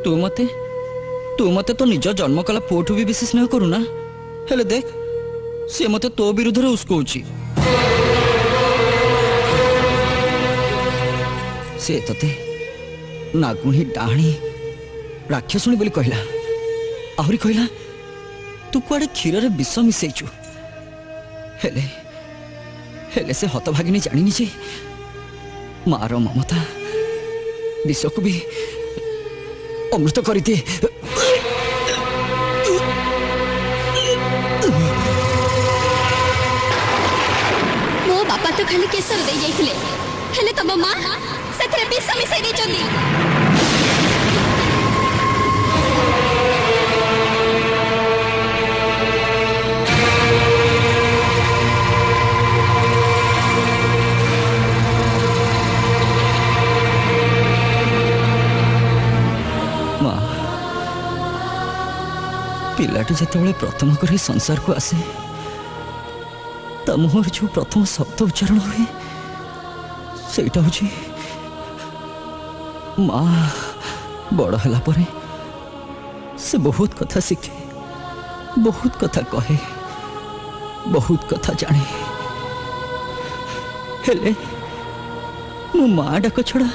तू मते तो निज जन्म कला पुओठू भी बेसी स्नेह करूना हेले देख से मते तो विरुद्ध रे उस्कोउची से तते नागुणी डाणी राक्षसुणी बोली कहला आहरी कहला तू कुआडे क्षीर रे विष मिसेइचु हेले हेले से हतभागिनी जानिनी जे मार ममता विष को भी अमृत करते मो बापा तो खाली केसर दे जाइथिले हेले तम मां सेथरे विष मिसाई दैचंदी पिलाटी जिते प्रथम कर संसार को आसे मुहर जो प्रथम शब्द उच्चारण हुए सेटा हूँ माँ बड़ है परे से बहुत कथा शिखे बहुत कथा कहे बहुत कथा जाने हेले मु माँ डाक छड़ा